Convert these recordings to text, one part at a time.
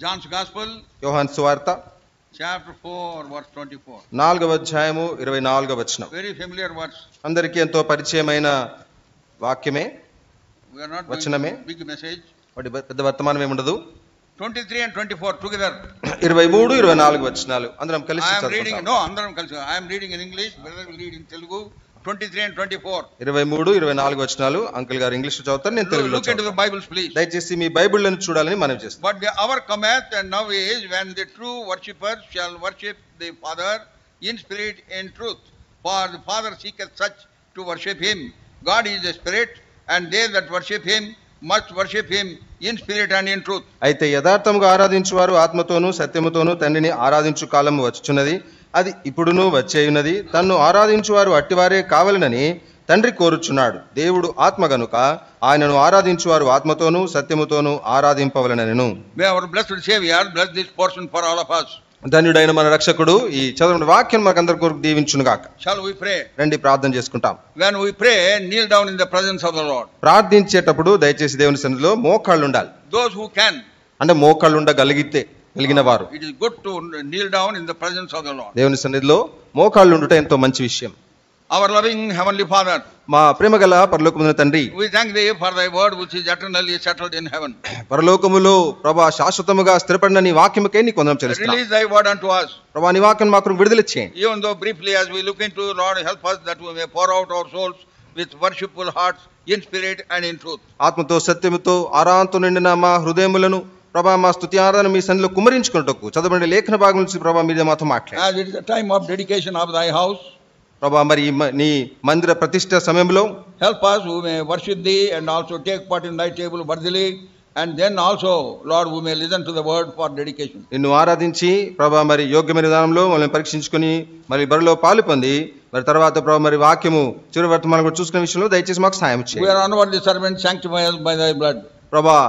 John's Gospel, యోహాను సువార్త chapter 4, verse 24. 4వ అధ్యాయము 24వ వచనం. Very familiar verse. అందరికీ ఎంతో పరిచయమైన వాక్యమే, We are not going వచనమే. to big message. వాటి పెద్ద వర్తమానం ఏముండదు. 23 and 24 together. 23, 24 వచనాలు అందరం కలిసి I am reading, చదువుకుందాం. no, andaram kalisi. I am reading in English, brother will read in Telugu. 23 and 24. 23, 24 వచనాలు అంకుల్ గారు ఇంగ్లీష్ లో చదువుతారు, నేను తెలుగులో Look into the చదువుతాను. Bibles, please. దయచేసి మీ బైబిళ్లను చూడాలని మనవి చేస్తాను. But the hour cometh, and now is, when the true worshippers shall worship the Father in spirit and truth. For the Father seeketh such to worship him. God is a spirit, and they that worship him must worship him in spirit and in truth. అయితే యథార్థముగా ఆరాధించువారు ఆత్మతోనూ సత్యముతోనూ తండ్రిని ఆరాధించు కాలము వచ్చుచున్నది, అది ఇప్పుడును వచ్చేయున్నది. తన్ను ఆరాధించువారు అట్టివారే కావాలనని తండ్రి కోరుచున్నాడు. దేవుడు ఆత్మ గనుక ఆయనను ఆరాధించువారు ఆత్మతోనూ సత్యముతోనూ ఆరాధింపవలెనను. May our blessed Savior bless this portion for all of us. ధన్యుడైన మన రక్షకుడు ఈ చదువుకున్న వాక్యం మనకందరి కొరకు దీవించును గాక. Shall we pray? రండి ప్రార్థన చేసుకుంటాం. When we pray, kneel down in the presence of the Lord. ప్రార్థించేటప్పుడు దయచేసి దేవుని సన్నిధిలో మోకాళ్ళు ఉండాలి. Those who can. అంటే మోకాళ్ళు ఉండగలిగిన వారు. It is good to kneel down in the presence of the Lord. దేవుని సన్నిధిలో మోకాళ్ళు ఉండుట ఎంతో మంచి విషయం. Our loving heavenly Father, మా ప్రేమగల పరలోకమున తండ్రి, we thank thee for thy word which is eternally settled in heaven. పరలోకములో ప్రభా శాశ్వతముగా స్థిరపడిన నీ వాక్యముకై నీ కొందరం చెల్లిస్తున్నాం. Release thy word unto us. ప్రభా నీ వాక్యం మాకు విడుదల చేయండి. Even though briefly as we look into, Lord, help us that we may pour out our souls with worshipful hearts in spirit and in truth. ఆత్మతో సత్యముతో ఆరాంతో నిండిన మా హృదయములను ప్రభా మా స్తుతి ఆరాధన మీ సన్నిధిలో కుమ్మరించుకున్నటకు చదవబడిన లేఖన భాగం నుంచి ప్రభా మీరు మాతో మాట్లాడండి. As it is the time of dedication of thy house, ప్రభా మరి నీ మందిర ప్రతిష్ఠ సమయంలో help us who may worship thee and also take part in thy table worthily, and then also, Lord, we may listen to the word for dedication. నిన్ను ఆరాధించి ప్రభా మరి యోగ్యమైన విధానంలో మనల్ని పరీక్షించుకొని మరి బరిలో పాలు పొంది మరి తర్వాత ప్రభా మరి వాక్యము చివరి వర్తమానం కూడా చూసుకునే విషయంలో దయచేసి మాకు సహాయం చేయండి. We are unworthy servants, sanctify us by thy blood. ప్రభా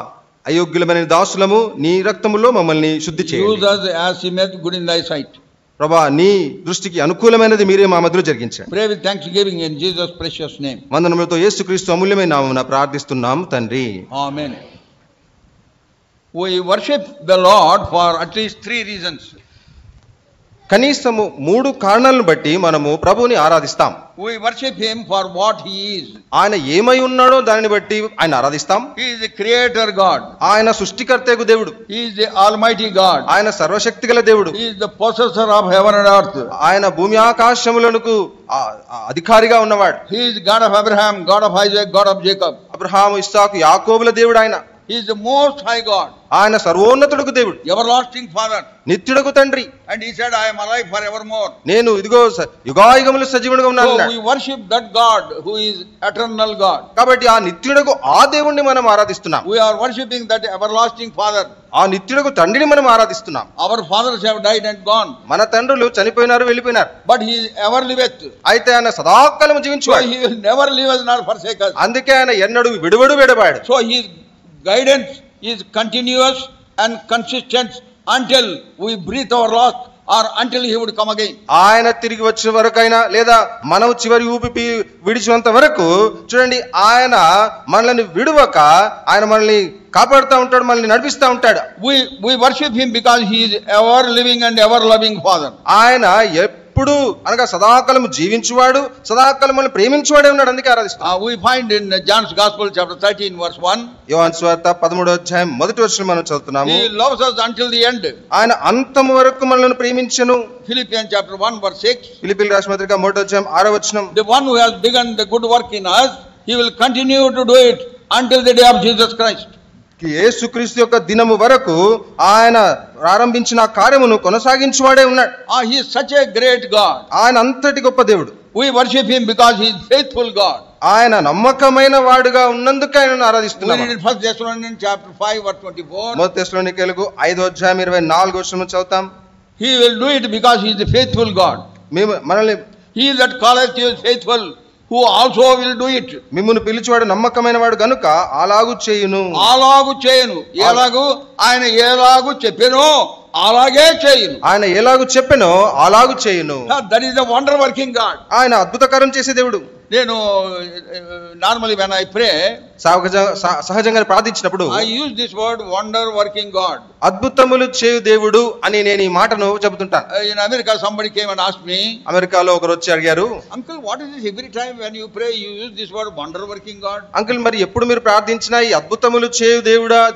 అయోగ్యులమైన దాసులము నీ రక్తములో మమ్మల్ని శుద్ధి Use చేయండి. us as seemeth good in thy sight. ప్రభా నీ దృష్టికి అనుకూలమైనది మీరే మా మధ్యలో జరిగించండి. Pray with thanksgiving in Jesus' precious name. వందనములతో యేసుక్రీస్తు అమూల్యమైన నామమున ప్రార్థిస్తున్నాం తండ్రి. Amen. We worship the Lord for at least 3 reasons. కనీసము 3 కారణాలను బట్టి మనము ప్రభువుని ఆరాధిస్తాం. We worship him for what he is. ఆయన ఏమై ఉన్నాడో దానిని బట్టి ఆయన ఆరాధిస్తాం. He is the creator God. ఆయన సృష్టికర్తకు దేవుడు. He is the almighty God. ఆయన సర్వశక్తిగల దేవుడు. He is the possessor of heaven and earth. ఆయన భూమి ఆకాశములకు అధికారిగా ఉన్నవాడు. He is God of Abraham, God of Isaac, God of Jacob. Abraham, ఇస్సాకు, యాకోబుల దేవుడు ఆయన. He is the most high God. ఆయన సర్వోన్నతుడుకు దేవుడు. Everlasting Father. నిత్యుడకు తండ్రి. And he said, I am alive forevermore. నేను ఇదిగో యుగాయుగములు సజీవుడుగా ఉన్నాను. So we worship that God who is eternal God. కాబట్టి ఆ నిత్యుడకు ఆ దేవుణ్ణి మనం ఆరాధిస్తున్నాం. We are worshiping that everlasting Father. ఆ నిత్యుడకు తండ్రిని మనం ఆరాధిస్తున్నాం. Our fathers have died and gone. మన తండ్రులు చనిపోయినారు, వెళ్ళిపోయినారు. But he ever liveth. అయితే ఆయన సదాకాలం జీవించువాడు. So he will never leave us nor forsake us. అందుకే ఆయన ఎన్నడూ విడబాడు. So his guidance is continuous and consistent until we breathe our last or until he would come again. ఆయన తిరిగి వచ్చిన వరకైనా లేదా మనం చివరి ఊపి విడిచినంత వరకు చూడండి, ఆయన మనల్ని విడువక ఆయన మనల్ని కాపాడుతూ ఉంటాడు, మనల్ని నడిపిస్తూ ఉంటాడు. We worship him because he is ever living and ever loving Father. ఆయన ఎప్పుడు అనగా సదాకాలం జీవించువాడు, సదాకాలం మనల్ని ప్రేమించువాడే ఉన్నాడు, అందుకే ఆరాధిస్తాం. We find in John's Gospel chapter 13 verse 1. యోహాను సువార్త 13వ అధ్యాయం మొదటి వచనం మనం చదువుతున్నాము. He loves us until the end. ఆయన అంతము వరకు మనల్ని ప్రేమించెను. Philippians chapter 1 verse 6. ఫిలిప్పీయులకు రాసిన పత్రిక 1వ అధ్యాయం 6వ వచనం. The one who has begun the good work in us, he will continue to do it until the day of Jesus Christ. యేసుక్రీస్తు యొక్క దినము వరకు ఆయన ప్రారంభించిన కార్యమును కొనసాగించువాడే ఉన్నాడు. He is such a great God. ఆయన అంతటి గొప్ప దేవుడు. We worship him because he is faithful God. ఆయన నమ్మకమైన వాడుగా ఉన్నందుకు ఆయనను ఆరాధిస్తున్నాం. We read in 1 Thessalonians chapter 5 verse 24. మొదటి తెస్సలోనికీయులకు 5వ అధ్యాయం 24వ వచనం చదువుతాం. He will do it because he is the faithful God. మనల్ని He that calleth you is faithful, who also will do it. మిమ్మును పిలిచివాడు నమ్మకమైన వాడు గనుక అలాగు చేయును. అలాగు చేయను. ఎలాగు ఆయన ఎలాగు చెప్పెనో అలాగే చేయును. ఆయన ఎలాగు చెప్పెనో అలాగు చేయును. That is the wonder working God. ఆయన అద్భుతకరం చేసే దేవుడు. నేను నార్మల్లీ when I pray, సహజంగా ప్రార్థించినప్పుడు I use this word wonder working God. అద్భుతములు చేయు దేవుడు అని నేను ఈ మాటను చెబుతుంటాను. In America somebody came and asked me, అమెరికాలో ఒకరు వచ్చి అడిగారు, uncle, what is this every time when you pray you use this word wonder working God? Uncle, మరి ఎప్పుడు మీరు ప్రార్థించినా ఈ అద్భుతములు చేయు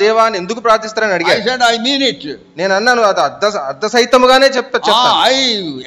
దేవా అని ఎందుకు ప్రార్థిస్తారని అడిగారు. I said I mean it. నేను అన్నాను, అది అర్థ సహితముగానే చెప్తాను. I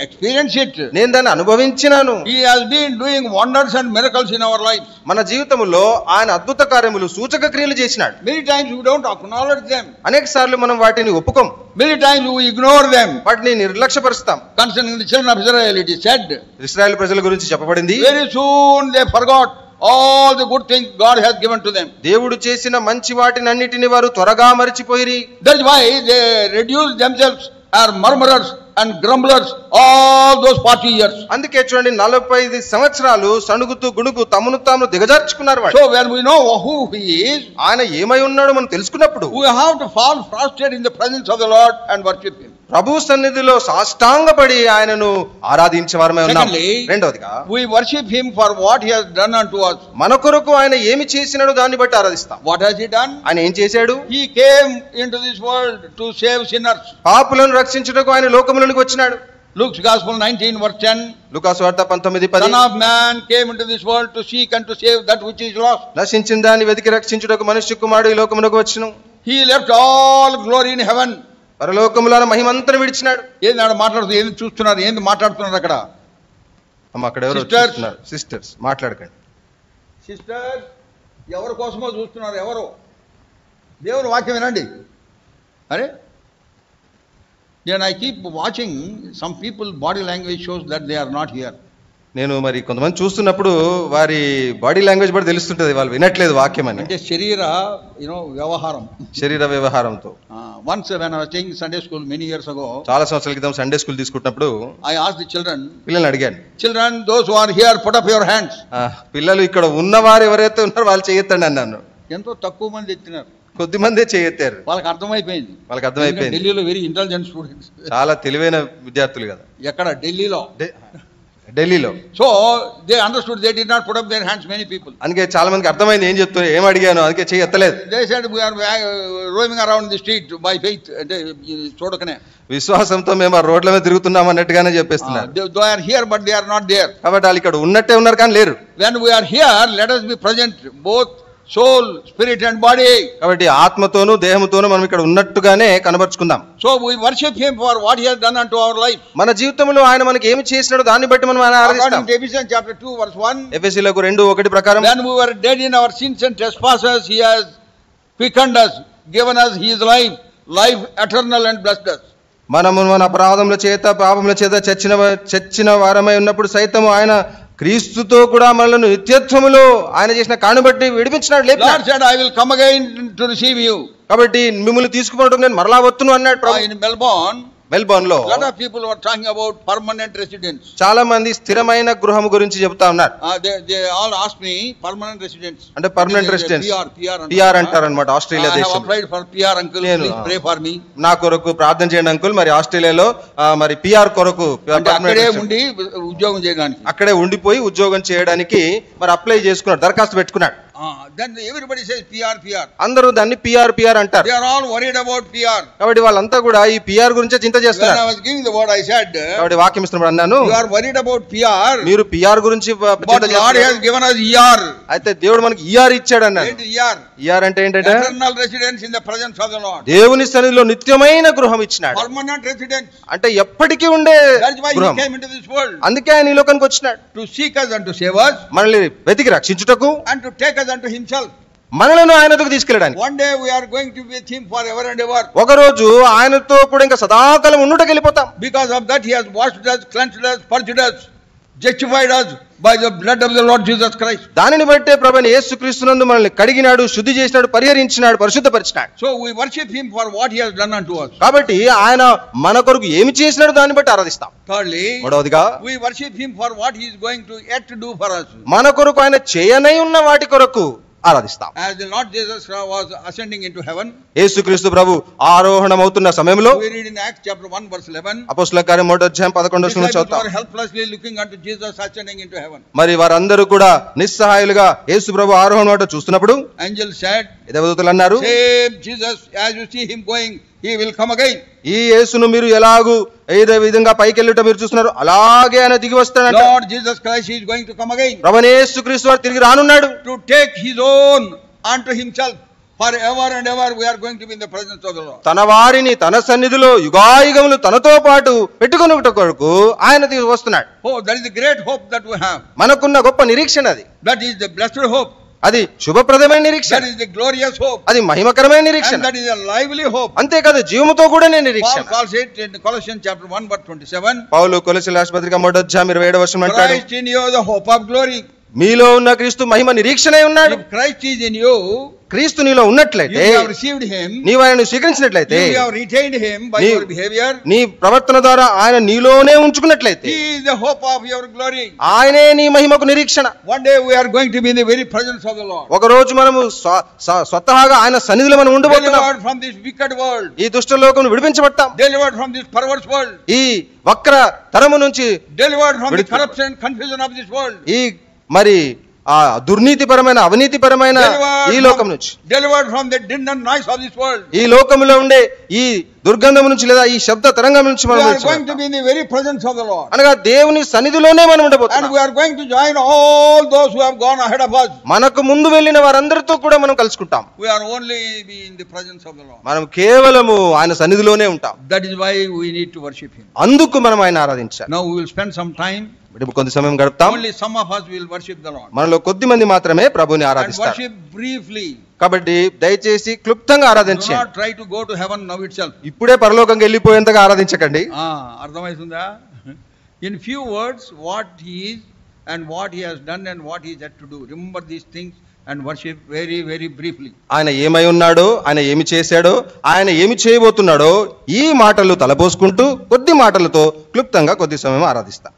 experience it. నేను దాన్ని అనుభవించినాను. He has been doing wonders and miracles in our lives. మన జీవితంలో ఆయన అద్భుత కార్యములు సూచక క్రియలు చేసినాడు. Many times we don't acknowledge them. అనేక సార్లు మనం వాటిని ఒప్పుకోం. Many times we ignore them. వాటిని నిర్లక్ష్యపరుస్తాం. Concerning the children of Israel it is said, ఇశ్రాయేలు ప్రజల గురించి చెప్పబడింది, very soon they forgot all the good things God has given to them. దేవుడు చేసిన మంచి వాటిని అన్నిటిని వారు త్వరగా మరిచిపోయిరి. That's why they reduce themselves as murmurers and grumblers all those 40 years. అందుకే చూడండి, 45 సంవత్సరాలు సణుగుతూ గుణుగు తమను తాము దిగజార్చుకున్నారు. So when we know who he is, ఆయన ఏమై ఉన్నాడో మనం తెలుసుకున్నప్పుడు we have to fall prostrate in the presence of the Lord and worship him. ప్రభు సన్నిధిలో సాష్టాంగపడి ఆయనను ఆరాధించే వారమై ఉన్నాం. రెండవదిగా, we worship him for what he has done unto us. మన కొరకు ఆయన ఏమి చేసినాడో దాన్ని బట్టి ఆరాధిస్తాం. What has he done? ఆయన ఏం చేశాడు? He came into this world to save sinners. పాపులను రక్షించుటకు ఆయన లోకములోనికి వచ్చినాడు. Luke's Gospel 19 verse 10. లూకాసు వార్త 19:10. Son of man came into this world to seek and to save that which is lost. నశించిన దాన్ని వెతికి రక్షించుటకు మనుష్య కుమారుడు ఈ లోకమునకు వచ్చును. He left all glory in heaven. పరలోకములో మహిమంతను విడిచినాడు. ఏంది ఆడ మాట్లాడుతూ ఏంది చూస్తున్నారు, ఏంది మాట్లాడుతున్నారు అక్కడ? అక్కడ ఎవరు చూస్తున్నారు? సిస్టర్స్, మాట్లాడకండి. సిస్టర్స్, ఎవరి కోసమో చూస్తున్నారు. ఎవరు? దేవుని వాక్యం వినండి. అరే, then I keep watching some people body language shows that they are not here. నేను మరి కొంతమంది చూస్తున్నప్పుడు వారి బాడీ లాంగ్వేజ్ బట్టి తెలుస్తుంటది వాళ్ళు వినట్లేదు వాక్యం అని. అంటే శరీర వ్యవహారం, శరీర వ్యవహారంతో. Once when I was taking Sunday school many years ago, చాలా సంవత్సరాల క్రితం సండే స్కూల్ తీసుకుంటున్నప్పుడు I asked the children, పిల్లల్ని అడిగాను, children, those who are here put up your hands. పిల్లలు ఇక్కడ ఉన్నవారు ఎవరైతే ఉన్నారో వాళ్ళు చేయెత్తండి అన్నాను. ఎంతో తక్కువ మంది ఎత్తినారు, కొద్ది మందే చేయెత్తారు. వాళ్ళకి అర్థమైపోయింది. ఢిల్లీలో వెరీ ఇంటెలిజెంట్ స్టూడెంట్స్, చాలా తెలివైన విద్యార్థులు కదా. ఎక్కడ? ఢిల్లీలో. So they understood they did not put up their hands many people. అందుకే చాలా మందికి అర్థమైంది ఏం చెప్తున్నారు, ఏం అడిగాను, అందుకే చేయి ఎత్తలేదు. They said we are roaming around the street by faith, అంటే చూడకనే విశ్వాసంతో మేము ఆ రోడ్ల మీద తిరుగుతున్నాం అన్నట్టుగానే చెప్పేస్తున్నారు. They are here but they are not there. కాబట్టి వాళ్ళు ఇక్కడ ఉన్నట్టే ఉన్నారు కానీ లేరు. When we are here let us be present both soul, spirit and body. కాబట్టి ఆత్మతోను దేహముతోను మనం ఇక్కడ ఉన్నట్టుగానే కనబర్చుకుందాం. So we worship him for what he has done unto our life. మన జీవితంలో ఆయన మనకి ఏమి చేసినాడో దాన్ని బట్టి మనం ఆయన ఆరాధిస్తాం. According to Ephesians chapter 2 verse 1, ఎఫెసీయులకు 2:1 ప్రకారం, when we were dead in our sins and trespasses he has quickened us, given us his life eternal and blessed us. మనము మన అపరాధముల చేత పాపముల చేత చచ్చిన వారమై ఉన్నప్పుడు సైతము ఆయన క్రీస్తుతో కూడా మనల్ని నిత్యత్వములో ఆయన చేసిన కాను బట్టి విడిపించినాడు, లేపినాడు. Lord said, I will come again to receive you. కాబట్టి మిమ్మల్ని తీసుకుపోవడం నేను మరలా వస్తును అన్నాడు ప్రభు. In Melbourne లో lot of people were talking about permanent residence. చాలా మంది స్థిరమైన గృహం గురించి చెప్తా ఉన్నారు. They all asked me permanent residence. అంటే పర్మనెంట్ రెసిడెన్స్ PR అంటారు అన్నమాట ఆస్ట్రేలియా దేశంలో. I have applied for PR, uncle, please pray for me. నా కొరకు ప్రార్థన చేయండి అంకుల్. మరి ఆస్ట్రేలియాలో మరి PR కొరకు అక్కడే ఉండి ఉద్యోగం చేయడానికి, అక్కడే ఉండిపోయి ఉద్యోగం చేయడానికి మరి అప్లై చేసుకున్నాడు, దరఖాస్తు పెట్టుకున్నాడు. Then everybody says PR. అందరూ దాన్ని PR అంటారు. They are all worried about PR. కాబట్టి వాళ్ళంతా కూడా ఈ PR గురించే చింత చేస్తున్నారు. When I was giving the word, I said, కాబట్టి వాక్యం ఇస్తున్నప్పుడు అన్నాను, you are worried about PR. మీరు PR గురించి చింత చేస్తున్నారు. But God has given us ER. అయితే దేవుడు మనకి ER ఇచ్చాడు అన్నాడు. ER అంటే ఏంటంటే eternal residence in the presence of the Lord. దేవుని సన్నిధిలో నిత్యమైన గృహం ఇచ్చినాడు. Permanent residence. అంటే ఎప్పటికీ ఉండే That's why he came into this world. అందుకే ఆయన ఈ లోకానికి వచ్చినాడు. To seek us and to save us. మనల్ని వెతికి రక్షించుటకు and to take us unto himself. మనలను ఆయనకు తీసుకెళ్ళడానికి. One day we are going to be with him forever and ever. ఒక రోజు ఆయనతో కూడా ఇంకా సదాకాలం ఉండుటకు వెళ్ళిపోతాం. Because of that he has washed us, cleansed us, purged us, justified us by the blood of the Lord Jesus Christ. దానిని బట్టే ప్రభువైన యేసుక్రీస్తునందు మనల్ని కడిగినాడు, శుద్ధి చేసినాడు, పరిహరించినాడు, పరిశుద్ధపరిచినాడు. So we worship him for what he has done unto us. కాబట్టి ఆయన మన కొరకు ఏమి చేసినాడో దాన్ని బట్టి ఆరాధిస్తాం. Thirdly, మూడవదిగా we worship him for what he is going to yet to do for us. మన కొరకు ఆయన చేయనై ఉన్న వాటి కొరకు ఆరాధిస్తాం. As the Lord Jesus was ascending into heaven, యేసుక్రీస్తు ప్రభు ఆరోహణమవుతున్న సమయంలో we read in Acts chapter 1 verse 11, అపోస్తలుల కార్యం 1:11 చదువుతాం. were helplessly looking unto Jesus ascending into heaven. మరి వారందరూ కూడా నిస్సహాయులుగా యేసు ప్రభు ఆరోహణమవుట చూస్తున్నప్పుడు Angel said, దేవదూతలు అన్నారు, same Jesus, as you see him going, he will come again. ఈ యేసును మీరు ఎలాగూ ఏదో విధంగా పైకి వెళ్ళుట మీరు చూస్తున్నారు, అలాగే ఆయన దిగి వస్తాడంట. Lord Jesus Christ is going to come again, ప్రభువైన యేసుక్రీస్తు వారు తిరిగి రానున్నాడు. to take his own unto himself. Forever and ever we are going to be in the presence of the Lord. తన వారిని తన సన్నిధిలో యుగాయుగములు తనతో పాటు పెట్టుకొనుట కొరకు ఆయన దిగి వస్తున్నాడు. Oh, that is the great hope that we have. మనకున్న గొప్ప నిరీక్షణ అది. That is the blessed hope. అది శుభప్రదమైన నిరీక్షణ. That is the glorious hope. అది మహిమకరమైన నిరీక్షణ. And that is a lively hope. అంతేకాదు జీవముతో కూడిన నిరీక్షణ. Paul calls it in Colossians chapter 1 verse 27. పౌలు కొలొస్సీయుల రాసిన పత్రిక 1:27 అంటాడు, Christ in you the hope of glory. మీలో ఉన్న క్రీస్తు మహిమ నిరీక్షణే ఉన్నాడు. If Christ is in you, క్రీస్తు నీలో ఉన్నట్లయితే, you have received him, నీవు ఆయనను స్వీకరించినట్లయితే, you have retained him by your behavior, నీ ప్రవర్తన ద్వారా ఆయన నీలోనే ఉంచుకున్నట్లయితే, he is the hope of your glory. ఆయనే నీ మహిమకు నిరీక్షణ. One day we are going to be in the very presence of the Lord. ఒక రోజు మనము స్వతహాగా ఆయన సన్నిధిలో మనం ఉండబోతున్నాం. Delivered from this wicked world, ఈ దుష్ట లోకమును విడిపించబడతాం. delivered from this perverse world, ఈ వక్ర తరము నుంచి delivered from the corruption and confusion of this world, ఈ మరి ఆ దుర్నీతిపరమైన అవినీతిపరమైన ఈ లోకం నుంచి, delivered from the din and noise of this world, ఈ లోకములో ఉండే ఈ దుర్గంధం నుంచి లేదా ఈ శబ్ద తరంగం నుంచి we మనం are going to be in the very presence of the Lord. అనగా దేవుని సన్నిధిలోనే మనం And ఉండబోతున్నాం. we are going to join all those who have gone ahead of us. మనకు ముందు వెళ్ళిన వారందరితో కూడా మనం కలుసుకుంటాం. We are only be in the presence of the Lord. మనం కేవలము ఆయన సన్నిధిలోనే ఉంటాం. That is why we need to worship him. అందుకు మనం ఆయన ఆరాధించాలి. Now we will spend some time. కొంత సమయం గడుపుతాం. Only some of us will worship the Lord. మనలో కొద్ది మంది మాత్రమే ప్రభువుని And ఆరాధిస్తారు. worship briefly. కాబట్టి దయచేసి క్లుప్తంగా Do ఆరాధించండి. not try to go to heaven now itself. ఇప్పుడే పరలోకంకి వెళ్ళిపోయేంతగా ఆరాధించకండి. అర్థమవుతుందా? In few words, what he is and what he has done and what he is yet to do. Remember these things and worship very, very briefly. ఆయన ఏమై ఉన్నాడో, ఆయన ఏమి చేశాడో, ఆయన ఏమి చేయబోతున్నాడో ఈ మాటలు తలపోసుకుంటూ కొద్ది మాటలతో క్లుప్తంగా కొద్ది సమయం ఆరాధిస్తాం.